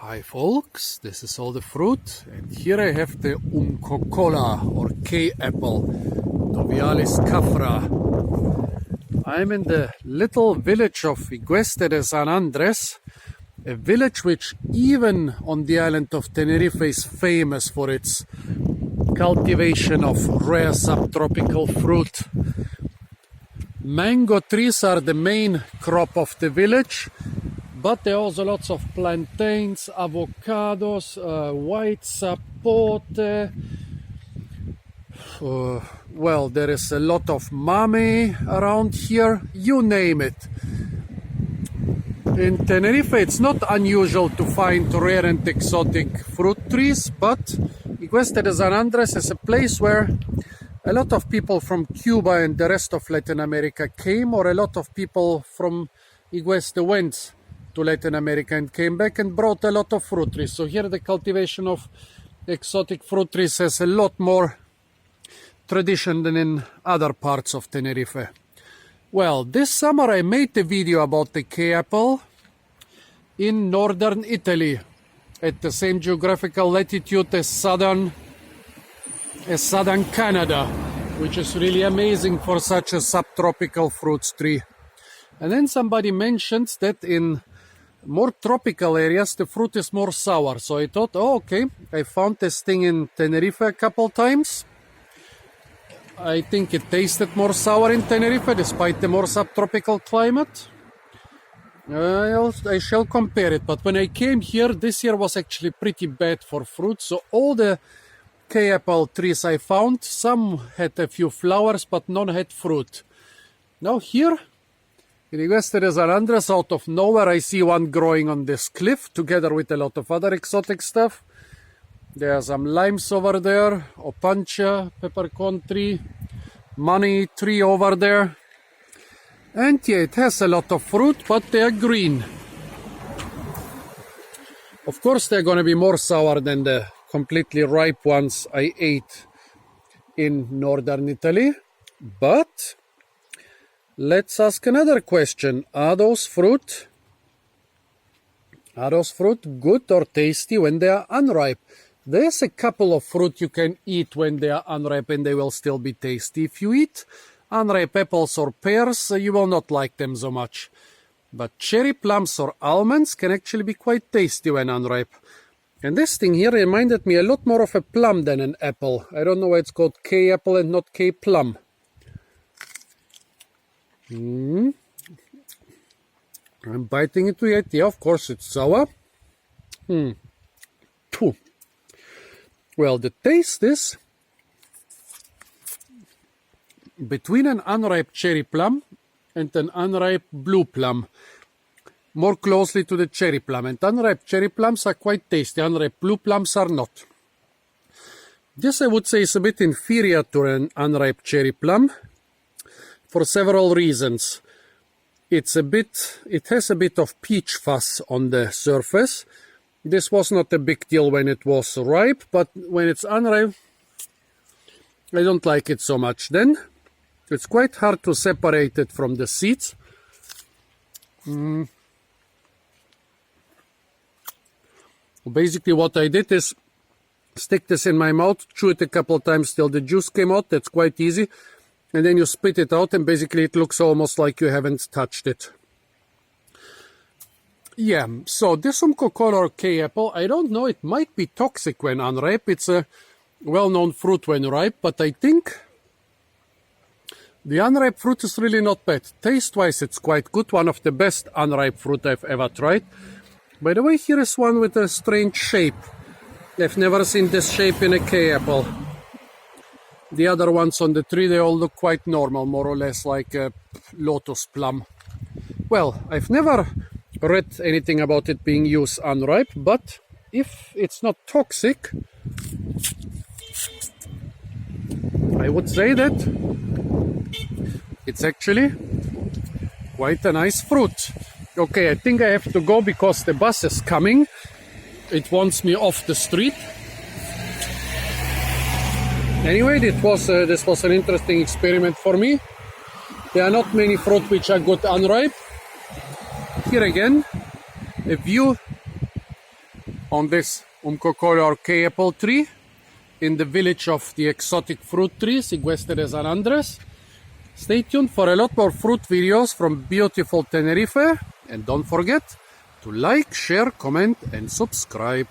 Hi folks, this is all the fruit, and here I have the Umkokola or K apple, Dovyalis caffra. I'm in the little village of Igueste de San Andres, a village which even on the island of Tenerife is famous for its cultivation of rare subtropical fruit. Mango trees are the main crop of the village, but there are also lots of plantains, avocados, white sapote. Well, there is a lot of mame around here, you name it. In Tenerife, it's not unusual to find rare and exotic fruit trees, but Igueste de San Andres is a place where a lot of people from Cuba and the rest of Latin America came, or a lot of people from Igueste went to Latin America and came back and brought a lot of fruit trees. So here the cultivation of exotic fruit trees has a lot more tradition than in other parts of Tenerife. Well, this summer I made a video about the K apple in northern Italy, at the same geographical latitude as southern Canada, which is really amazing for such a subtropical fruit tree. And then somebody mentioned that in more tropical areas the fruit is more sour, so I thought, oh okay, I found this thing in Tenerife a couple times. I think it tasted more sour in Tenerife despite the more subtropical climate. I shall compare it, but when I came here, this year was actually pretty bad for fruit. So all the K apple trees I found, some had a few flowers but none had fruit. Now here in Igueste de San Andres, out of nowhere, I see one growing on this cliff together with a lot of other exotic stuff. There are some limes over there, opancha, peppercorn tree, money tree over there. And yeah, it has a lot of fruit, but they are green. Of course, they're going to be more sour than the completely ripe ones I ate in northern Italy. But let's ask another question. Are those fruit good or tasty when they are unripe? There's a couple of fruit you can eat when they are unripe and they will still be tasty. If you eat unripe apples or pears, you will not like them so much. But cherry plums or almonds can actually be quite tasty when unripe. And this thing here reminded me a lot more of a plum than an apple. I don't know why it's called K apple and not K plum. I'm biting into it. Yeah, of course it's sour. Well, the taste is between an unripe cherry plum and an unripe blue plum. More closely to the cherry plum. And unripe cherry plums are quite tasty. Unripe blue plums are not. This I would say is a bit inferior to an unripe cherry plum for several reasons. It has a bit of peach fuzz on the surface. This was not a big deal when it was ripe, but when it's unripe, I don't like it so much. Then it's quite hard to separate it from the seeds. Basically what I did is stick this in my mouth, chew it a couple of times till the juice came out. That's quite easy. And then you spit it out and basically it looks almost like you haven't touched it. Yeah, so this Umkokola or K apple, I don't know, it might be toxic when unripe. It's a well-known fruit when ripe, but I think the unripe fruit is really not bad. Taste-wise, it's quite good. One of the best unripe fruit I've ever tried. By the way, here is one with a strange shape. I've never seen this shape in a K apple. The other ones on the tree, they all look quite normal, more or less like a lotus plum. Well, I've never read anything about it being used unripe, but if it's not toxic, I would say that it's actually quite a nice fruit. Okay, I think I have to go because the bus is coming. It wants me off the street. Anyway, this was an interesting experiment for me. There are not many fruit which are good unripe. Here again, a view on this Umkokola or K apple tree in the village of the exotic fruit trees in Cueste de San Andres. Stay tuned for a lot more fruit videos from beautiful Tenerife, and don't forget to like, share, comment and subscribe.